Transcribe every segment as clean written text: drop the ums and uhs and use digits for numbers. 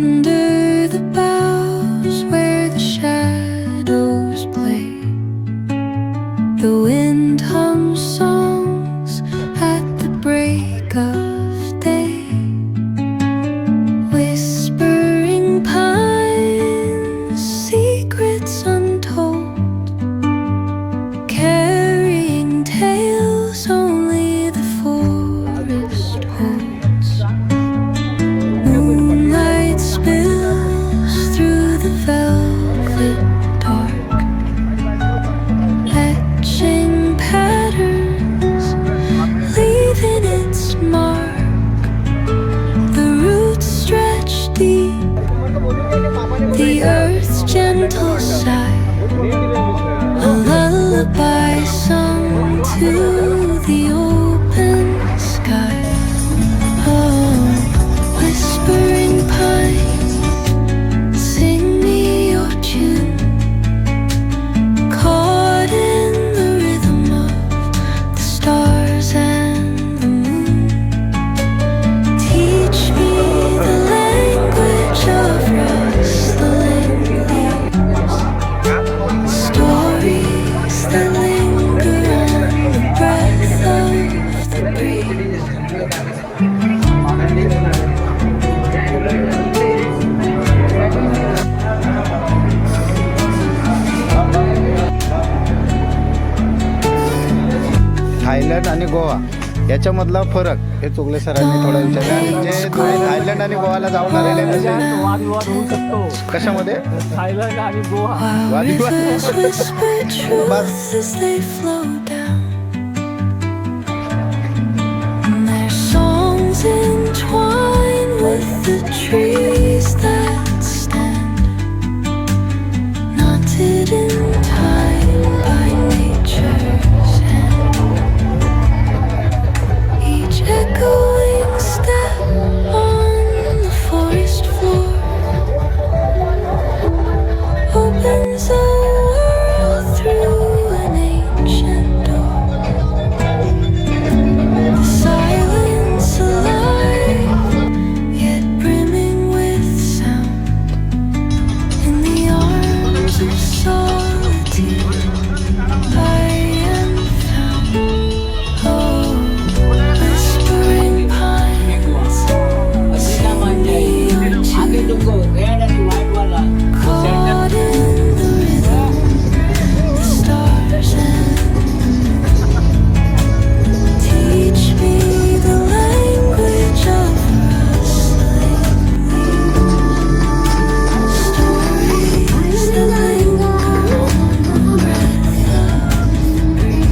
Under the boughs where the shadows play, the wind hums songs at the break of day. Whispering pines, secrets untold, carrying tales only the forest holds. Moonlight spills through the velvet dark, etching patterns, leaving its mark. The roots stretch deep, the earth's gentle sigh, a lullaby sung to the open sky. Oh, whispering pine, sing me your tune, caught in the rhythm of the stars and the moon. Teach me the language of rustling leaves, stories that linger on the breath of the breeze. Thailand आणि गोवा याच्यामधला फरक हे चुगले सरांनी थोडा विचारला. आणि जे Thailand आणि गोवाला जाऊन आलेले कसे वादविवाद होऊ शकतो कशामध्ये थायलंड आणि Goa. Rivers whisper truths as they flow down, and their songs entwine with the trees that stand, knotted in time by nature's hand. Each echoing step on the forest floor opens a world through an ancient door. The silence alive, yet brimming with sound. In the arms of solitude, I am found. Oh, whispering pines, sing me your tune, caught in the rhythm, the stars and teach me the language of rustling leaves, stories that linger on the breath of the breeze.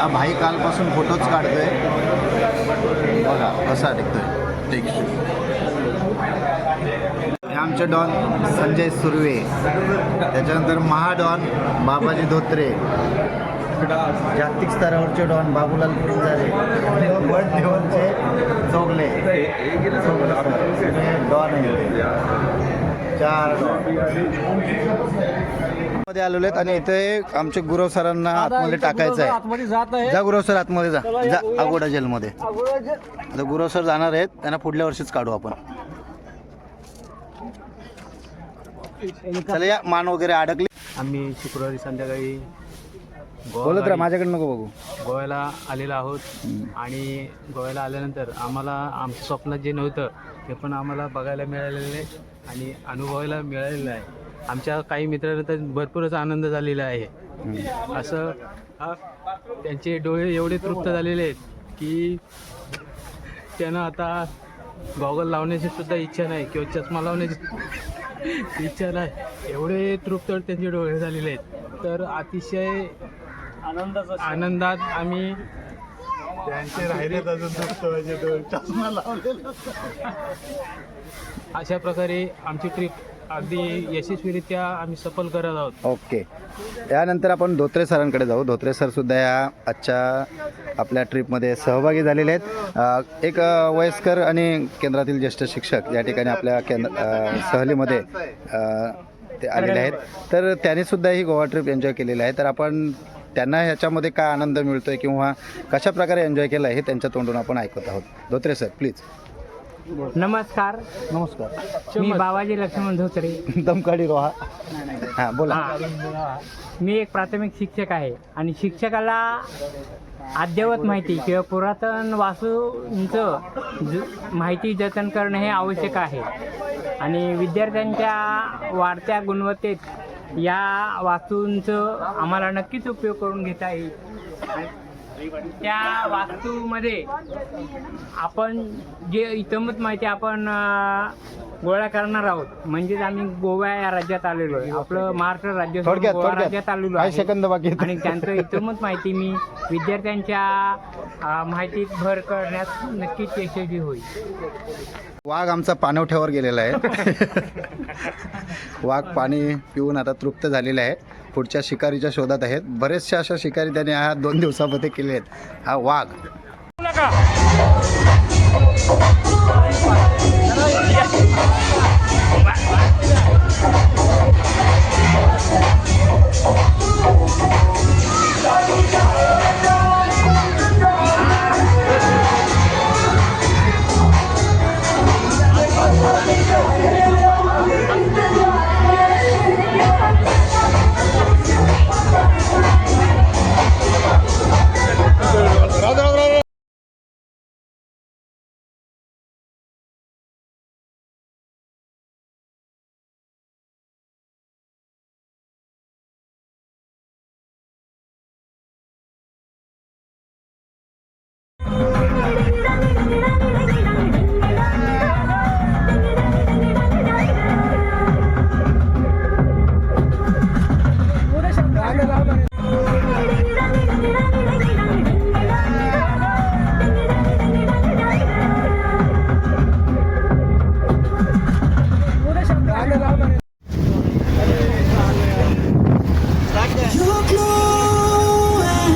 हा भाई कालपासून फोटोच काढतोय बघा कसा टिकतोय texture. हे आमचे don Sanjay Surve, त्याच्यानंतर महाडॉन बाबाजी धोत्रे, जागतिक स्तरावरचे डॉन बाबूलाल पिंजारे, वर्ल्ड लेवलचे चोगले डॉन आहे. मध्ये आलेलो आहेत आणि इथे आमचे गुरव सरांना आतमध्ये टाकायचं आहे. आतमध्ये जात आहे. जा गुरव सर आतमध्ये जा चला, जा या. अगोडा जेलमध्ये. आता गुरव सर जाणार आहेत, त्यांना पुढल्या वर्षीच काढू आपण. चला या, मान वगैरे अडकली. आम्ही शुक्रवारी संध्याकाळी बोलत राहा, माझ्याकडे नको बघू. गोव्याला आलेलो आहोत आणि गोव्याला आल्यानंतर आम्हाला आमच्या स्वप्नात जे नव्हतं ते पण आम्हाला बघायला मिळालेलं आहे आणि अनुभवायला मिळालेलं आहे. आमच्या काही मित्रांना तर भरपूरच आनंद झालेला आहे. असं त्यांचे डोळे एवढे तृप्त झालेले आहेत की त्यांना आता गॉगल लावण्याची सुद्धा इच्छा नाही किंवा चष्मा लावण्याची इच्छा नाही, एवढे तृप्त त्यांचे डोळे झालेले आहेत. तर अतिशय आनंदात आम्ही त्यांचे राहिलेत अजून चष्मा लावलेला. अशा प्रकारे आमची ट्रिप अगदी यशस्वीरित्या आम्ही सफल करत आहोत. ओके, यानंतर आपण धोत्रे सरांकडे जाऊ. धोत्रे सर सुद्धा या आजच्या आपल्या ट्रिपमध्ये सहभागी झालेले आहेत. एक वयस्कर आणि केंद्रातील ज्येष्ठ शिक्षक या ठिकाणी आपल्या सहलीमध्ये ते आलेले आहेत. तर त्यांनी सुद्धा ही गोवा ट्रिप एन्जॉय केलेली आहे. तर आपण त्यांना ह्याच्यामध्ये काय आनंद मिळतोय किंवा कशा प्रकारे एन्जॉय केला आहे हे त्यांच्या तोंडून आपण ऐकत आहोत. Dhotre sir please. नमस्कार. नमस्कार. मी बाबाजी लक्ष्मण धोत्रे. दमकाडी रोहा. हां बोला. मी एक प्राथमिक शिक्षक आहे आणि शिक्षकाला अद्ययावत माहिती किंवा पुरातन वास्तूंचं माहिती जतन करणं हे आवश्यक आहे आणि विद्यार्थ्यांच्या वाढत्या गुणवत्तेत या वास्तूंचं आम्हाला नक्कीच उपयोग करून घेता येईल. त्या वास्तूमध्ये आपण जे इतमत माहिती आपण गोळा करणार आहोत. म्हणजेच आम्ही गोवा या राज्यात आलेलो आहे. आपलं महाराष्ट्र राज्य सोडून गोवा राज्यात आलेलो आहे सेकंद बाकी आहेत. आणि त्यांचं इतमत माहिती मी विद्यार्थ्यांच्या माहितीत भर करण्यात नक्कीच यशस्वी होईल. वाघ आमचा पाणवठ्यावर गेलेला आहे. वाघ पाणी पिऊन आता तृप्त झालेला आहे. पुढच्या शिकारीच्या शोधात आहेत. बरेचशा अशा शिकारी त्याने ह्या 2 दिवसामध्ये केले आहेत. हा वाघ. You're glowing,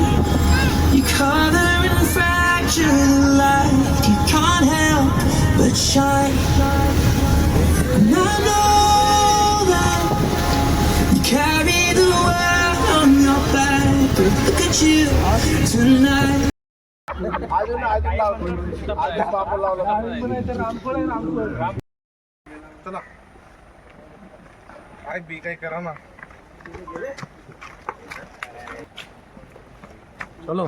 you color and fracture the light. You can't help but shine. And I know that you carry the world on your back. But look at you tonight. चलो.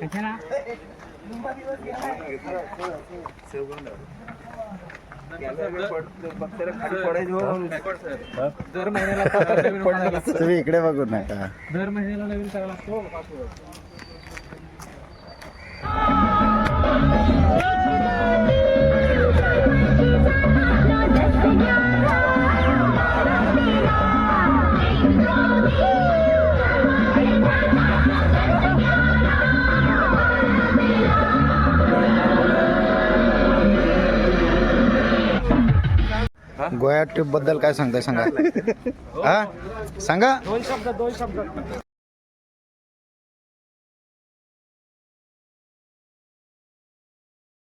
कशाला? दर महिन्याला तुम्ही इकडे बघू नका. दर महिन्याला नवीन करायला लागतो. गोवा ट्रिप बद्दल काय सांगताय सांगा. हा सांगा. 2 शब्द